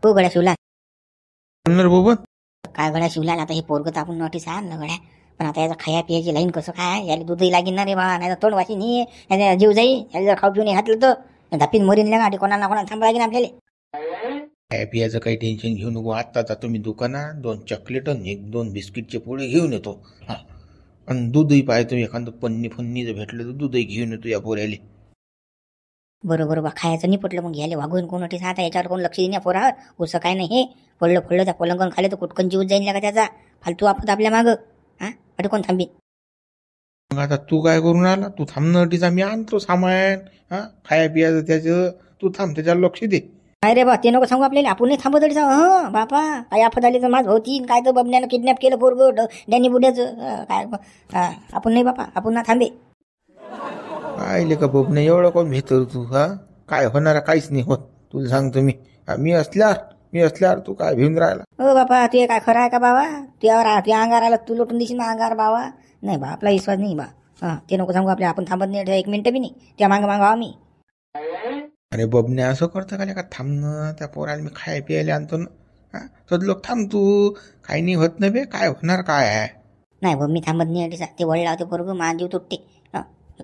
हो गड्या शिवलाल. बोलणार बाबा काय गड्या शिवलाल, आता हे पोरगं तर आपण नोटीस आणलं गड्या, पण आता याचा खाया पियाची लाईन कसं काय, याला दूधही लागेल ना रे बा, नाही तर तोंड वाशी नाही, याचा जीव जाईल. याला जर खाऊ पिऊन घातलं तर धापीन मरीन गाठी, कोणाला ना कोणाला थांबा लागेल आपल्याला. हॅपियाचं काही टेन्शन घेऊ नको. आता जातो मी दुकानात, 2 चॉकलेट आणि 1-2 बिस्किटचे पुढे घेऊन येतो. हा, आणि दूधही पाहतो, एखादं पन्नी जर भेटलं तर दूधही घेऊन येतो या पोऱ्याले. बरोबर बा, खायचं नाही पटलं मग याले वागून कोण नोटीस, आता याच्यावर कोण लक्ष देण्या पोरावर. उसं काय नाही, हे पडलं त्या पलंगण खाले तर कुटकन जीव जाईल का त्याचा, फालतू आपत आपल्या मागं. हा, अटे कोण थांबी. मग आता तू काय करून आला, तू थांब नटीचा, मी आणतो सामान. हा, खाया पियाचं त्याचं तू थांब, त्याच्यावर लक्ष दे. नाही रे बा, ते नको सांगू आपल्याला, आपण नाही थांबत तरी सांग. हं बापा, काय आफत आली तर माझ होती, काय तर बबण्यानं किडनॅप केलं पोरगं डॅनी बुड्याचं, काय आपण नाही बापा, आपण ना थांबे. आईले का बाप नाही एवढं कोण भेतर तू. हा, काय होणार, काहीच नाही होत, तुला सांगतो मी. मी असल्यावर तू काय भिवून राहिला. हो बापा, ते काय खरं आहे का बाबा, तुझ्या अंगार आला तू लुटून दिशील ना अंगार बाबा. नाही बा, आपला विश्वास नाही बा. हा, ते नको सांगू आपल्या, आपण थांबत नाही 1 मिनिट बी नाही, त्या मागं आम्ही. अरे बबने असं करतं का, थांबणं त्या पोराला मी खाय प्यायला आणतो ना. हा, तर लोक थांब तू, काही नाही होत ना बे, काय होणार काय आहे. नाही बा, मी थांबत नाही अडीचा, ते वळ लावते पोरगं, माझा जीव तुटते.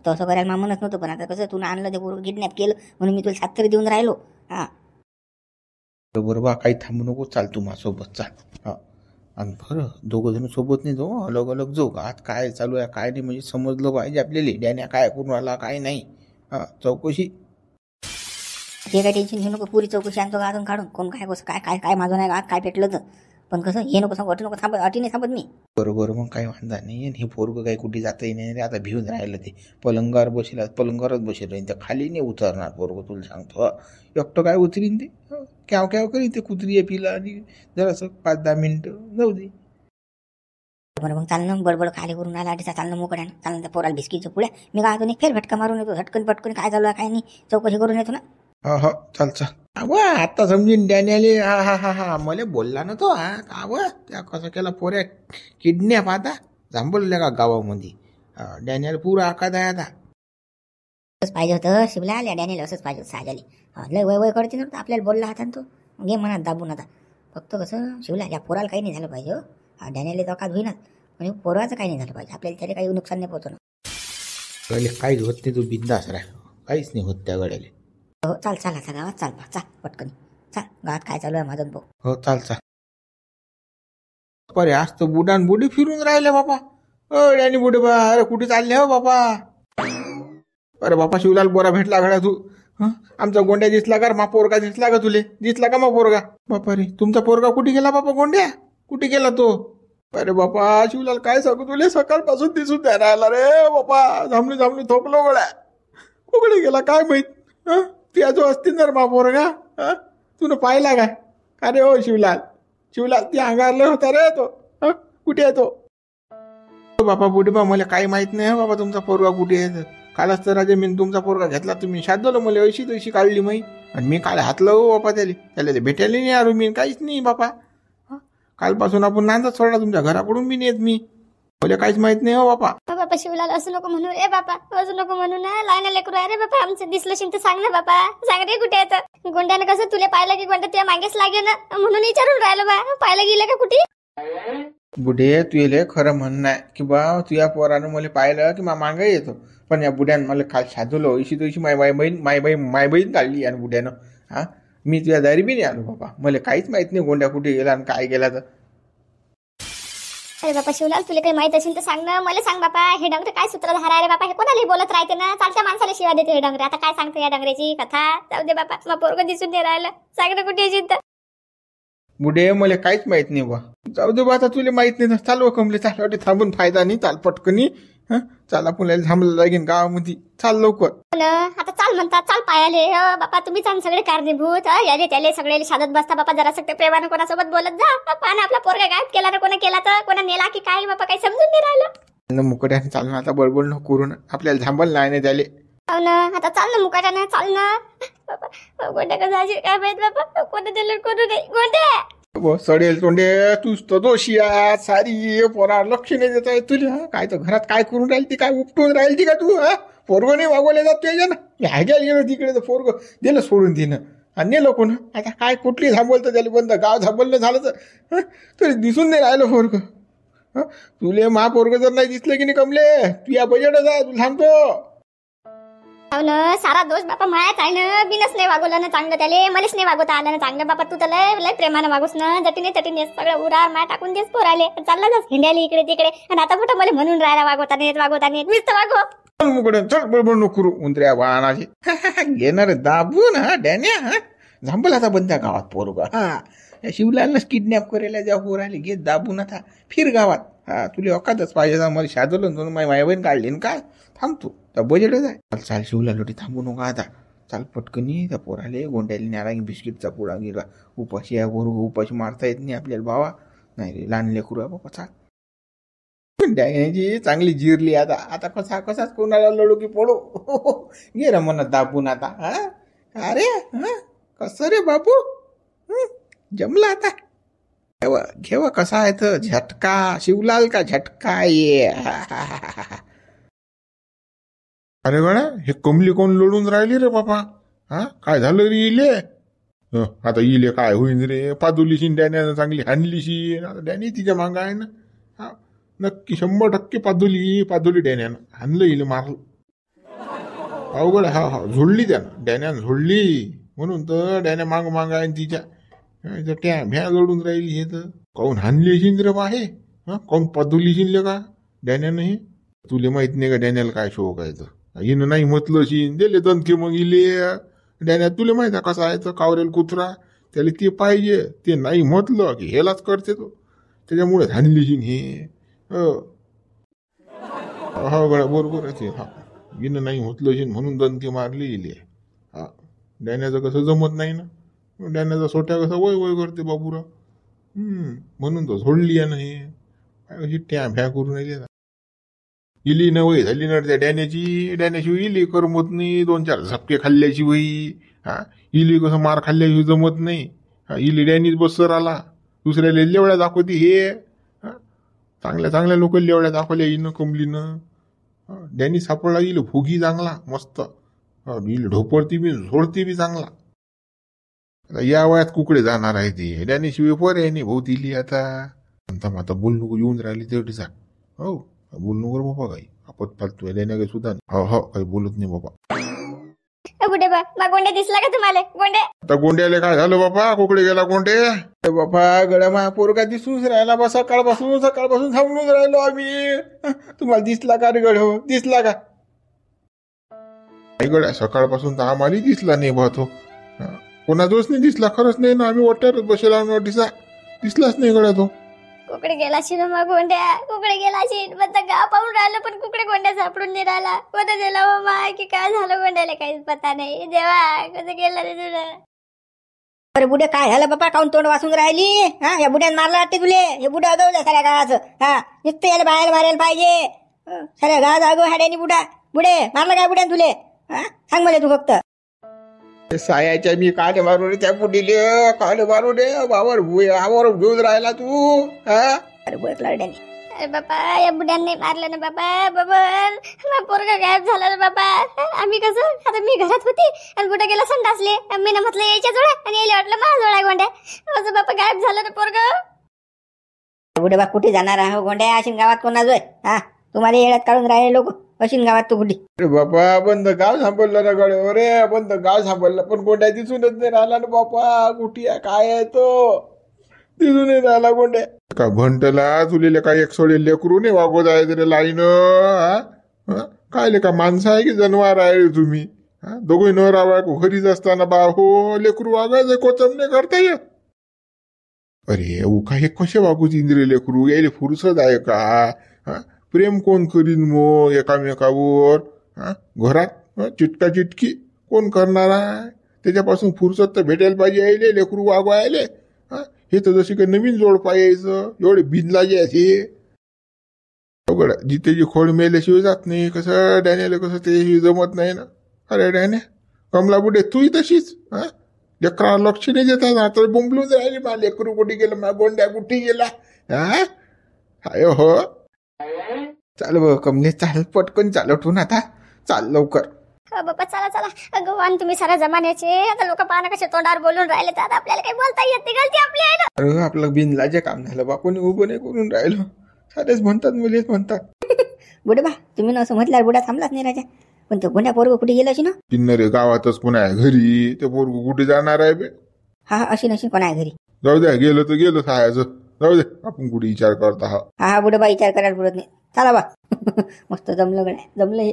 तसं करायला मा म्हणत नव्हतं, पण आता कसं तू आणलं ते पोरगं किडनॅप केलं म्हणून मी तुला 7 तरी देऊन राहिलो. हा बरोबर बा, काही थांबू नको, चाल तू माझ्यासोबत चाल. हा, आणि बरं 2 जण सोबत नाही जाऊ, अलग जाऊ. आत काय चालू आहे काय नाही म्हणजे समजलं पाहिजे आपल्याला, डॅन्या काय करून आला काय नाही. हा, चौकशी. ते काय टेन्शन घेऊ नको, पुरी चौकशी आणतो गाजून काढून, कोण काय कसं काय माझं नाही आत काय पेटलं तर. पण कसं हे नको सांगू, अटी नको थांबत, अटी नाही थांबत मी. बरोबर, मग काही वांधा नाही. हे पोरगं काही कुठे जातही नाही रे, आता भिवून राहिलं ते पलंगावर बसेल, पलंगावरच बसेल राहील, त्या खाली नाही उतरणार पोरगं, तुला सांगतो. एकटं काय उतरीन ते, कॅव करीन ते, कुत्री आहे पिला आणि जरासं 5-10 मिनिटं जाऊ दे. बरं मग चालणं, बडबड खाली करून आला अडीचा, चालणं मोकड्यानं, चालणं त्या पोराला बिस्किटच्या पुढ्या मी काय नाही, फेर भटका मारून येतो, झटकन पटकन काय चालू आहे काय नाही, चौकशी करून येतो ना. हो चाल. आता समजीन डॅनियले. हा मला बोलला ना तो. त्या कसं केला पोऱ्या किडनॅप, आता जांभळल्या का गावामध्ये. डॅनियल पुरा आकाद आहे आता. असंच पाहिजे होतं शिवला आल्या डॅनियल, असंच पाहिजे होतं साजाली. लय वय करते ना, आपल्याला बोलला होता ना तो, घे मनात दाबून. आता फक्त कसं शिवला या पोराला काही नाही झालं पाहिजे. डॅनियलला तर अकाद होईनाच, म्हणजे पोराचं काही नाही झालं पाहिजे, आपल्याला त्याला काही नुकसान नाही पोहोचणं. काहीच होत नाही, तू बिंदास राह, काहीच नाही होत त्या गड्याला. हो चाल आता गावात चाल पटकन चाल, गावात काय चालू आहे माझं भाऊ. हो चाल. अरे आज तर बुडान बुडी फिरून राहिले बापा. डॅनी बुडे बा, अरे कुठे चालले हो बापा. अरे बापा शिवलाल, बोरा भेटला गड्या तू. आमचा गोंड्या दिसला का, मा पोरगा दिसला का तुले, दिसला का मा पोरगा. बापा रे, तुमचा पोरगा कुठे गेला बापा, गोंड्या कुठे गेला तो. अरे बापा शिवलाल, काय सांगू तुले, सकाळपासून दिसून द्या राहिला रे बापा, झामली थोकलो गड्या, कुकडे गेला काय माहित. त्याचो असतील ना मा पोरगा. तुला पाहिला काय. अरे हो शिवलाल ती अंगारले होता रे तो. कुठे आहे तो बापा बुढे बा, मला काही माहित नाही बाबा तुमचा पोरगा कुठे आहे. कालच तर राजे मी तुमचा पोरगा घेतला, तुम्ही शादलो मला अशी काढली माही, आणि मी काल हातलं हो बापा त्याला ते भेटायला नाही आलो मी, काहीच नाही बापा. कालपासून आपण नांदच सोडला, तुमच्या घराकडून मी नेत, मी मला काहीच माहित नाही हो बापा. बापा शिवलाल, असं नको म्हणू रे बापा, असं नको म्हणू ना, लहान लेकरू आहे रे बापा, आमचं दिसलं शिंत सांग ना बापा, सांग रे कुठे येतं. गोंड्यानं कसं तुला पाहिलं की गोंड्या तुझ्या मागेच लागे ना, म्हणून विचारून राहिलं बा, पाहिलं गेलं का कुठे. बुढे तुले खरं म्हणणं आहे की बा, तुझ्या पोरानं मला पाहिलं की मागं येतो, पण या बुड्यानं मला काल शादवलं, अशी माय बहीण काढली आणि बुड्यानं. मी तुझ्या दारी बी नाही आलो बाबा, मला काहीच माहित नाही गोंड्या कुठे गेला आणि काय गेला तर. अरे बापा शिवलाल, तुला काही माहित असेल तर सांग ना, मला सांग बापा. हे डंगरे काय सूत्रधार आहे रे बापा, हे कोणालाही बोलत राहते ना, चालत्या माणसाला शिवा देते हे डंगरे. आता काय सांगते या डंगरेची कथा, जाऊ दे बापा, मग पोरगं दिसून नाही राहिलं, सांग ना कुठे चिंता. बुढे मला काहीच माहित नाही बा, जाऊ दे बा, आता तुला माहित नाही ना, चालू कमले, चाल थांबून फायदा नाही, चाल पटकनी. चाल पुण्याला थांबलं लागेल गावामध्ये, चाल लवकर. आता चाल म्हणतात, चाल पायाले बापा, तुम्ही चाल सगळे कारणीभूत, याले त्याले सगळे शादत बसता बापा, जरा सगळे प्रेमानं कोणासोबत बोलत जा. पाना आपला पोरगा गायब केला ना, कोणा केला तर, कोणा नेला की काय बापा, काही समजून नाही राहिलं. मुकट्याने चालणं, आता बडबड न करून आपल्याला थांबल नाही त्याले. हो ना, आता चाल ना मुकाट्यानं, चाल ना बापा. गोंड्या कसं असेल काय माहित बापा, कोणा दिलं कोणू नाही. गोंड्या सडेल तोंडे, तूच तर दोषी आहे सारी, पोरा लक्ष नाही देत आहे तुला. काय तर घरात काय करून राहील ती, काय उपटून राहील ती का तू. पोरगं नाही वागवले जात तुझ्या ना, ह्याग्याला गेलं तिकडे तर पोरगं दिलं सोडून तिनं. आणि नेलो कोण आता काय कुठली थांबवलं त्याला बंद गाव थांबवलं झालं तर तरी दिसून नाही राहिलं पोरग. तुले पोरग जर नाही दिसलं की नाही कमले तू या बजेटच आहे तुला सांगतो. हो ना सारा दोष बापा मायाच आहे ना. बिनच नाही वागवलं ना चांगलं त्याले. मलाच नाही वागवता आलं ना चांगलं. बापा तू तर लय प्रेमानं वागूस ना. जटीने सगळं उरा माया टाकून देस पोराले. चालला जास हिंड्याली इकडे तिकडे. आणि आता कुठं मला म्हणून राहायला वागवता नाही मीच तर वागव. चल बरोबर नको उंदऱ्या वाहनाची घेणार दाबून डॅन्या झांबल आता बंद गावात पोरगा. या शिवलालनंच किडनॅप करायला ज्या पोराले घेत दाबून आता फिर गावात. तुला अकादच पाहिजे मला शादवलं माय बहीण काढली ना काय थांबतो तर बजेटच आहे. चाल शिवलालोटी थांबू नका आता. चाल पटकनी त्या पोराले गोंड्याला न्याला बिस्किटचा पुडा गिरा. उपाशी या पोरग उपाशी मारता येत नाही आपल्याला भावा. नाही रे लहान लेकरू आहे बाबा. चाल डॅन्याची चांगली जिरली आता. आता कसाच कोणाला लढू की पडू. घे रे म्हणत दाबून आता. अरे कसं रे बापू जमला आता. घेवा कसा आहे तर झटका शिवलाल का झटका ये. अरे गड्या हे कमली कोण लढून राहिली रे बापा. काय झालं रे इले. आता इले काय होईन रे. पादुलीशी डॅन्यानं चांगली हाणलीशी. आता डॅनी तिच्या मांग आहे ना. नक्की 100% पादुली डॅन्यानं हाणलं इले मारलं. अवघड हा झोडली त्यानं डॅन्यानं झोडली म्हणून तर डॅन्या मांग आहे तिच्या. त्या भ्या लढून राहिली हे तर काऊन हाणली असेल रे बा हे. काऊन पादुली शिनले का डॅन्यानं हे. तुला माहित नाही का डॅन्याला काय शोक आहे तर. हिनं नाही म्हटलं शिन दिले दणके मग इले. डॅन्या तुला माहित आहे कसा आहे तर कावरेल कुत्रा. त्याला ते पाहिजे ते नाही म्हटलं की हेलाच करते तो. त्याच्यामुळे हाणली शिन हे. हा गड्या बरोबर आहे ते. हिनं नाही म्हटलं शिन म्हणून दणके मारली इले. डॅन्याचं कसं जमत नाही ना. डॅन्याचा सोट्या कसा वय करते बाबूराव. म्हणून तो झोडली आहे ना हे. अशी ट्या भ्या करून राहिली. इली न वय झाली ना त्या डॅन्याशिवाय इली करमत नाही. 2-4 झपके खाल्ल्याची वही. इली कसं मार खाल्ल्याशिवाय जमत नाही. इली डॅनीच बसर आला. दुसऱ्याला लेवड्या दाखवते हे. चांगल्या लोक लेवड्या दाखवल्या इनं कमलीनं. डॅनी सापडला इल भोगी चांगला मस्त. इल ढोपरती बी झोडती बी चांगला. आता या वयात कुकडे जाणार आहे ते. डॅनीशिवाय पोर आहे नाही भाऊ तिली आता. आता बोल नको येऊन राहिली तेवढी सांग. हो बोल नको बाबा काही. आपत फालतू डॅन्या काही सुद्धा नाही. हो काही बोलत नाही बाबा. गुडे बा गोंडे दिसला का तुम्हाला गोंडे. आता गोंड्याला काय झालं बाबा. कुकडे गेला गोंडे. बापा गड्या मा पोरगा दिसूनच राहिला बा. सकाळपासून थांबूनच राहिलो आम्ही. तुम्हाला दिसला का रे गड दिसला का. नाही गड्या सकाळपासून तर आम्हाला दिसला नाही बा तो. कोणा दोष नाही दिसला. खरंच नाही ना. आम्ही वाट्यावरच बसेला दिसलाच नाही गड्या तो. कुकडे गेला शिन मग गोंड्या. कुकडे गेला शिन. पण गाव पाहून राहिलं पण कुकडे गोंड्या सापडून नाही राहिला. कोणा दिला माय की काय झालं गोंड्याला काहीच पता नाही. देवा कसं गेला रे तुला. अरे बुडे काय झालं बापा काऊन तोंड वाचून राहिली. या बुड्यानं मारलं वाटते तुले. हे बुडे अगवलं साऱ्या गावाचं. नुसतं याला बाहेर मारायला पाहिजे. साऱ्या गावात अगव हाड्यानी बुडे मारलं काय बुड्यान तुले. सांग मला तू फक्त. सायाच्या मी काल मारू रे त्या बुडीले. काल मारू रे बाबर घेऊन राहिला तू. अरे बुडक लाड्यानी. अरे बापा या बुड्यांनी मारलं ना बाबा पोरगा गायब झाला ना बाबा. आम्ही कसं आता मी घरात होती आणि बुडा गेला संडासले. मी ना म्हटलं यायच्या जोडा आणि यायला वाटलं माझा जोडा गोंड्या. माझं बापा गायब झालं ना पोरगा. बुडे बा कुठे जाणार आहे गोंड्या. अशी गावात कोणाजोय. तुम्हाला येड्यात काढून राहिले लोक. अशी गावात तू कुठे. अरे बापा बंद गाव थांबवलं ना गडे. अरे बंद गाव थांबवलं पण गोंड्या दिसूनच नाही राहिला ना बापा. कुठे काय आहे तो दिसून नाही राहिला गोंड्या. का भंटला तुलेले काय एक सोडे लेकरू नाही वागवत आहे तरी लाईन. काय का माणसं आहे की जनावर आहे तुम्ही. दोघे न रावा घरीच असताना बा हो लेकरू वागायचं कोचम नाही करता येत. अरे उका हे कसे वागूच इंद्रिय लेकरू. यायले फुरसत आहे का. प्रेम कोण करीन मग एकामेकावर. घरात चिटका चिटकी कोण करणार आहे. त्याच्यापासून फुरसत तर भेटायला पाहिजे यायले लेकरू वागवायले. हे तर जशी काही नवीन जोड पाहायचं. एवढे बिनलाजे आहे. अवघड जितेची खोड मेल्याशिवाय जात नाही. कसं डॅन्याला कसं ते जमत नाही ना. अरे डॅन्या कमला बुडे तूही तशीच. लेकरा लक्ष नाही देतात. आता बोंबलून राहिली मा लेकरू कुठे गेलं. मा गोंड्या कुठे गेला. हाय हो चाल कमले चाल पटकन चाल उठून आता चाल लवकर. बापा चला चला. भगवान तुम्ही सारा जमान्याचे. आता लोक पाहणं कसे तोंडावर बोलून राहिले तर आता आपल्याला काही बोलता येत नाही. गलती आपली आहे ना. अरे आपलं बिनलाजे काम झालं बा. कोणी उभं नाही करून राहिलं. सारेच म्हणतात मुलीच म्हणतात. बुडे बा तुम्ही ना असं म्हटल्यावर बुडा थांबलाच नाही राजा. पण तो गोंड्या पोरग कुठे गेला अशी ना. किन्नरे गावातच कोणा आहे घरी, ते पोरग कुठे जाणार आहे बे. हा अशी नशी कोण आहे घरी. जाऊ द्या, गेलं तर गेलं सहायचं. जाऊ दे, आपण कुठे विचार करता. हा बुडे बा विचार करायला पुरत नाही. चला बा. मस्त जमलं गड्या जमलं हे.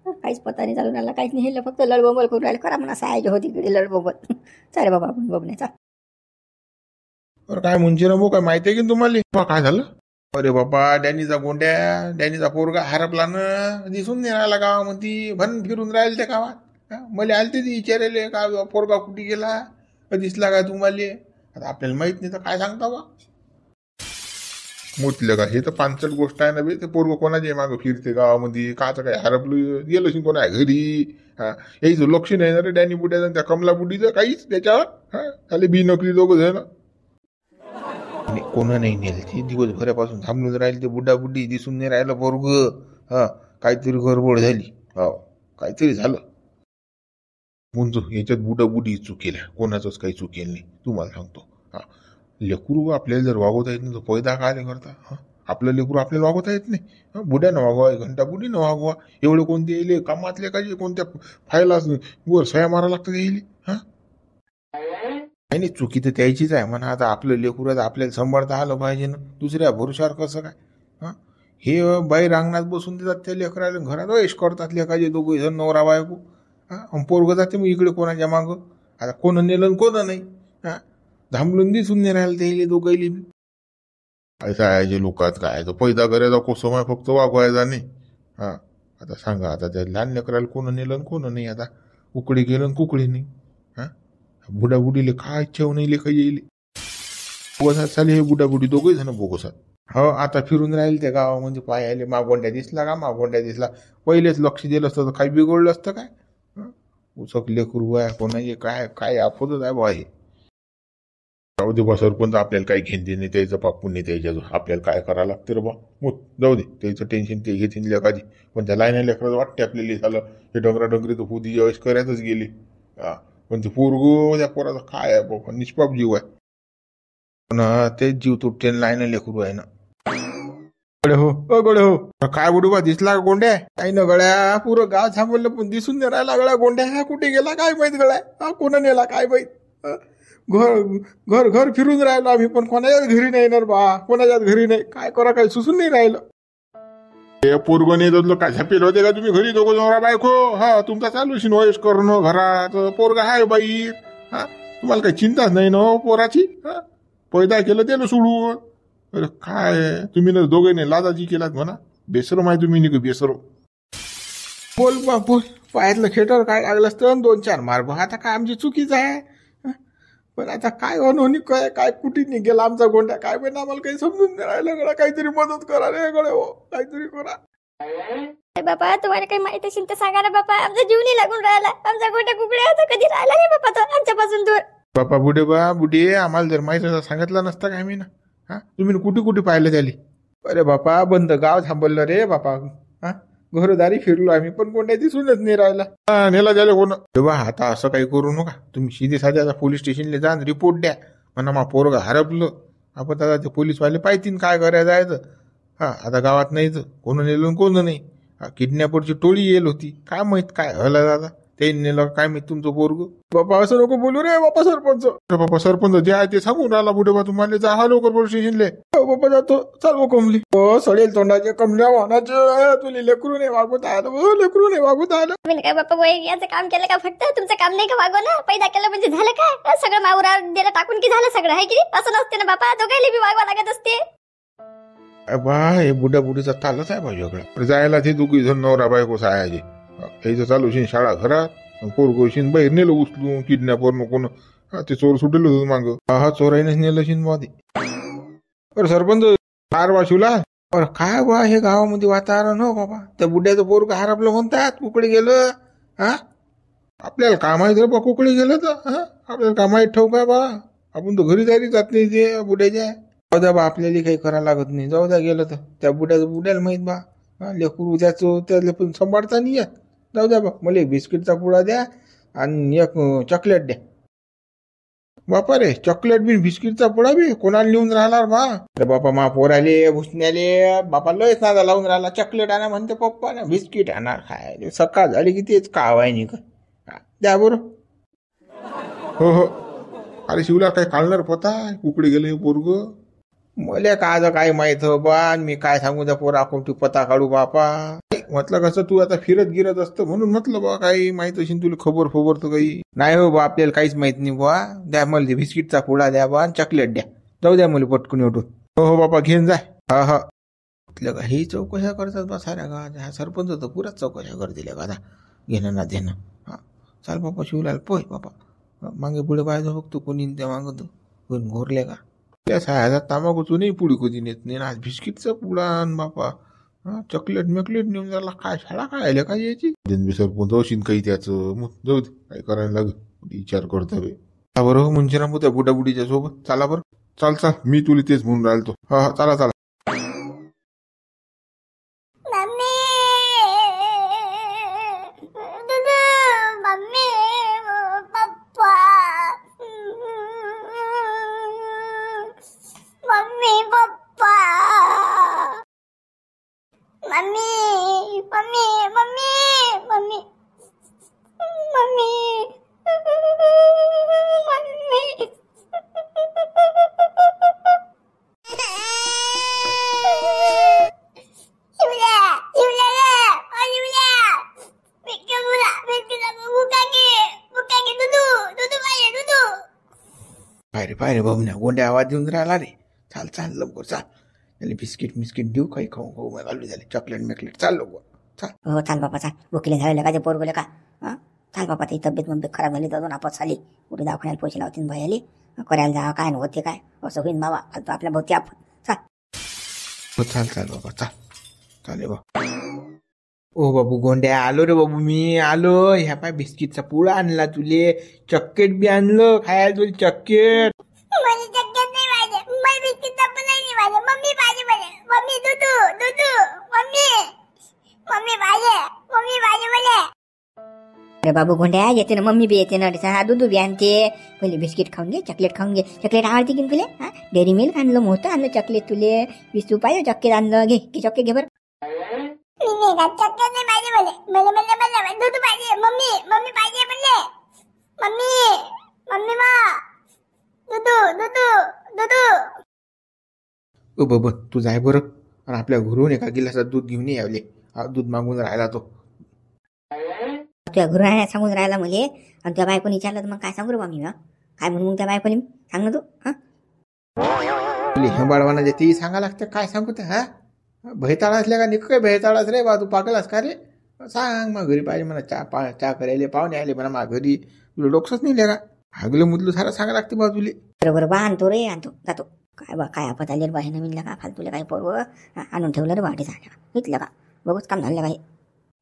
काहीच पता नाही चालून आला काहीच नाही. हे फक्त लडबोंबल करून राहिले. करा म्हणा सायज होती इकडे लडबोंबल. चालेल बाबा आपण बघणे चाल. अरे काय मुंची ना भाऊ, काय माहिती आहे की तुम्हाला काय झालं. अरे बाबा डॅनीचा पोरगा हरपला ना. दिसून नाही राहिला गावामध्ये. भन फिरून राहील त्या गावात. मला आलते ती विचारायले का पोरगा कुठे गेला, दिसला काय तुम्हाला. आता आपल्याला माहित नाही तर काय सांगता बा. मुतलं का, हे तर पांचट गोष्ट आहे ना बे. ते पोरग कोणाचे मागं फिरते गावामध्ये. काचं काय हरपलं गेलं शिन कोणा घरी. यायचं लक्ष नाही ना रे डॅनी बुड्याचं त्या कमला बुडीचं काहीच त्याच्यावर. खाली बी नकली दोघं जण. कोण नाही नेलती. दिवसभरापासून थांबून राहील ते बुड्डा बुड्डी. दिसून नाही राहिलं पोरग. काहीतरी गडबड झाली. काहीतरी झालं म्हणतो. याच्यात बुडा बुडी चुकेल, कोणाचंच काही चुकेल नाही तुम्हाला सांगतो. लेकरू आपल्याला जर वागवता येत नाही तर पैदा काय करता. आपलं लेकरू आपल्याला वागवता येत नाही. बुड्यानं वागवा, घंटा बुडीनं वागवा. एवढे कोणते येईल कामातले का कोणत्या फायला वर सह्या मारा लागतात येईल. नाही चुकी तर त्याचीच आहे म्हणा. आता आपलं लेकरू आपल्याला सांभाळता आलं पाहिजे ना. दुसऱ्या भरोशावर कसं काय. हे बाई रांगणात बसून देतात त्या लेकराला. घरात ऐश करतात लेकाचे दोघे जण नवरा बायको. पोरग जाते मग इकडे कोणाच्या मागं. आता कोण नेलं कोण नाही. धांबलून दिसून नाही राहिलं ते दोघायली. ऐसा आहे जे लोकात काय तर पैदा करायचा कोसम आहे फक्त वागवायचा नाही. आता सांगा, आता त्या लहान लेकराला कोण नेलं कोण नाही. आता उकडे गेलं कुकडे नाही. बुडा बुडीले काय इच्छा नाही लेखा येईल. बोगसात चाले हे बुडा बुडी दोघे जण बोगसात. आता फिरून राहील त्या गावामध्ये पायाले. मागोंड्या दिसला का मागोंड्या दिसला. पहिलेच लक्ष दिलं असतं तर काही बिघडलं असतं काय. उसक लेकरू आहे कोणाचे काय काय आफतच आहे बा हे. जाऊ दे बा सरपंच, आपल्याला काही घेणते नाही त्याचं पाकून नाही त्याच्या. आपल्याला काय करावं लागतं रे बा. जाऊ दे त्याचं टेन्शन ते घेतील लेखाची. पण त्या लाईन लेकराचं वाटते आपल्याला झालं. हे डोंगरा डोंगरी तर पुदी अवश करायचंच गेली. पण ते पोरगो त्या पोराचं काय आहे बाबा, निष्पाप जीव आहे. पण तेच जीव तुटते लाईन लेकरू आहे ना. गडे हो काय बुडूबा दिसला का गोंड्या. काही ना गड्या पुरं गाव थांबवलं पण दिसून नाही राहिला गड्या. गोंड्या कुठे गेला काय माहित गड्या. कोणा नेला काय माहित. घर घर फिरून राहिलो आम्ही पण कोणाच्याच घरी नाही येणार बा. कोणाच्याच घरी नाही. काय करा काय सुसून नाही राहिलं. पोरग नाही काय झपेल होते का तुम्ही घरी दोघं नवरा बायको. तुमचा चालू शिन वयस करणं घरात. पोरगा हाय बाई. तुम्हाला काही चिंताच नाही ना पोराची. पैदा केलं त्याला सोडून. अरे काय तुम्ही ना दोघे नाही लाजाची केलात म्हणा. बेसरो माय तुम्ही निघ बेसरो. बोल बा बोल. पायातलं खेटर काय लागलं असतं 2-4 मार बा. आता काय आमची चुकीच आहे. पण आता काय अनहोनी काय काय कुठे निघेल आमचा गोंड्या काय पण आम्हाला काही समजून नाही राहिलं गड्या. काहीतरी मदत करा रे गड्या. हो काहीतरी करा. बाबा तुम्हाला काही माहित असेल तर सांगा ना बापा. आमचा जीव नाही लागून राहिला. आमचा गोट्या कुकड्या कधी राहिला नाही बापा तो आमच्यापासून दूर. बापा बुडे आम्हाला जर माहिती सांगितलं नसतं काय मी ना. तुम्ही कुठे कुठे पाहिलं त्याली. अरे बापा बंद गाव थांबवलं रे बापा. घरोदारी फिरलो आम्ही पण कोणत्या दिसूनच नाही राहिला. नेला झाले कोण. तेव्हा आता असं काही करू नका तुम्ही. सीधे साधे आता पोलीस स्टेशनला जा रिपोर्ट द्या. म्हणा मा पोरगा हरपलं. आपण आता ते पोलीसवाले पाहतील काय करायचं जायचं. आता गावात नाहीच कोण नेलं कोण नाही. किडनॅपरची टोळी येईल होती. काय माहित काय हला दादा ते नेलं काय माहित तुमचं पोरग. बापा असं नको बोलू रे बापा सरपंच. बापा सरपंच जे आहे ते सांगून राहिला बुडे बा तुम्हाला. जा हा लवकर पोलीस स्टेशनले. बापा जातो चालू कमली. सडेल तोंडाचे कमल्या वाहनाचे. तुला लेकरू नाही वागवत आलं. लेकरू नाही वागवत आलं. तुम्ही काय बापा वय याचं काम केलं का फक्त. तुमचं काम नाही का वागवणं. पैदा केलं म्हणजे झालं काय. सगळं मावरा दिला टाकून की झालं सगळं आहे की असं नसते ना बापा. तो काही बी वागवा लागत असते. बा हे बुडा बुडीचा तालच आहे भाऊ वेगळा. जायला ते दोघी जण नवरा बायको सायाचे. याचं चालू शिन शाळा घरात. पोरगो शिन बाहेर नेलं उचलून. किडनॅपर नको ते चोर सुटेल होतं माग. चोराईनेच नेलं शिन मध्ये. अरे सरपंच फार वाशिवला. अरे काय बा हे गावामध्ये वातावरण हो बाबा. त्या बुड्याचं पोरग हरपलं म्हणतात. कुकडे गेलं. आपल्याला काय माहित रे बा कुकडे गेलं तर. आपल्याला काय माहित ठेव काय बा. आपण तर घरी जारी जात नाही ते बुड्याच्या. जाऊ द्या बा आपल्याला काही करायला लागत नाही. जाऊ द्या गेलं तर त्या बुड्याला माहित बा. लेकरू त्याचं त्याला पण सांभाळता नाही येत. जाऊ द्या बा, मला एक बिस्किटचा पुडा द्या आणि एक चॉकलेट द्या. बापा रे, चॉकलेट बी बिस्किटचा पुडा बी कोणाला लिहून राहिला बा? अरे बापा, मा पोराले भुसण्याले बापा लयच नादा लावून राहिला. चॉकलेट आणा म्हणते पप्पा ना, बिस्किट आणा खायला. सकाळ झाली की तेच कावाय नाही का. द्या बरं. हो हो. अरे शिवला काय काढणार पता कुकडे गेले पोरग. मले काय माहित हो बा, मी काय सांगू त्या पोरा कोणती पता काढू बापा. म्हटलं कसं तू आता फिरत गिरत असतं म्हणून म्हटलं बा काही माहित असेल तुला खबर तर काही. नाही हो बा, आपल्याला काहीच माहित नाही बा. द्या मला ते बिस्किटचा पुडा द्या बा, चॉकलेट द्या. जाऊ द्या मला पटकून उठून. हो हो बापा, घेऊन जाय. हा हा. हे चौकशा करतात बा साऱ्या गावात. हा सरपंच तर पुराच चौकशा करतील का आता, घेणं ना देणं. हा चाल बापा शिवलाल, पोय बापा. मागे पुढे पाहिजे बघतो कोणी त्या मागत कोण घोरले का. त्या सायाचा तांबाखूचं नाही पुढे कधी नेत नाही. आज बिस्किटचा पुडा आण बापा. चॉकलेट मेकलेट नेऊन झाला. काय शाळा काय आल्या काय याची. सरपंच असेल काही त्याचं. मग जाऊ दे, काय करायला लागेल विचार करता बे. बरं हो मुंशीराम, त्या बुडाबुडीच्या सोबत चाला बरं. चाल मी तुला तेच म्हणून राहिलो. हा चला चला. मम्मी दुदू, mummy papa, mummy papa, mummy mummy mummy mummy mummy mummy. पाय रे बाबू, गोंड्या आवाज देऊन राहिला रे. चाल चाल लवकर चाल. त्याला बिस्किट देऊ, काही खाऊ घालू झाले. चॉकलेट मेकलेट चाल लवकर चाल. हो चाल बापा चाल. भुकीले झाले का ते पोरगोले का. चाल बापा, ती तब्येत खराब झाली तर आपत झाली. कुठे दवाखान्याला पैसे लावतील भयाली. करायला जा काय नव्हते काय असं होईन बाबा. आता आपल्या भोवती आपण चाल. हो चाल चाल बाबा चाल. चालेल बा. ओ बाबू गोंड्या, आलो रे बाबू, मी आलो. ह्या पाय बिस्किटचा पुडा आणला तुले, चॉकलेट बी आणलं खायला तुला. चॉकलेट मला चक्कर नाही पाहिजे, मला बिस्किटचा पण नाही पाहिजे. मम्मी पाहिजे मला. Mummy Dudu Dudu, mummy mummy पाहिजे, मम्मी पाहिजे मला. अरे बाबू गोंड्या, येते ना मम्मी बी येते ना. हा दूध बी आणते. पहिले बिस्किट खाऊन घे, चॉकलेट खाऊन घे. चॉकलेट आवडते की तुले. हा डेअरी मिल्क आणलं, मोठं आणलं चॉकलेट तुले. 20 रुपये चॉकलेट आणलं. घे चॉकलेट घे बरं. मी नाही का चक्कर नाही पाहिजे मला. मला दूध पाहिजे. मम्मी मम्मी पाहिजे मला. मम्मी मम्मी मा दुदू दुदू दुदू. ओ बाबा तू जाय बरं, आणि आपल्या घरून एका गिलासात दूध घेऊन यावले. दूध मागून राहिला तो. तुझ्या घरून सांगून राहिला मुले. आणि त्या बायकोनी विचारलं तर मग काय सांगू रे बा मी. काय म्हणून मग त्या बायकोनी सांग ना तू. तुला हे बाळवाना जे ती सांगा लागते. काय सांगू ते. हा भयताळ असल्या का निक काय भयताळाच रे बा. तू पागलास का रे. सांग मग घरी पाहिजे म्हणा. चहा करायला पाहुणे आले म्हणा मा घरी. तुला डोकसंच नाही का. हागलं मुदलं सारा सांगा लागते बा तुले. बरोबर बा आणतो रे, आणतो जातो. काय बा काय आपत आले बा. हे नवीन का फालतूला काही पोरव आणून ठेवलं रे वाटी झाल्या इथलं का. बघूच काम झालं काही.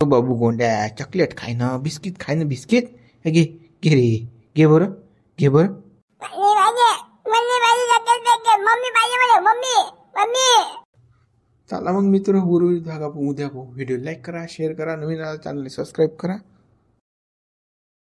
बाबू गोंड्या, चॉकलेट खाय ना, बिस्किट खाय ना. बिस्किट हे घे घे रे. घे बरं घे बरं. मम्मी पाहिजे मला. Mummy mummy. चला मग मित्र, उद्या व्हिडिओ लाईक करा, शेअर करा, नवीन चॅनल सबस्क्राईब करा.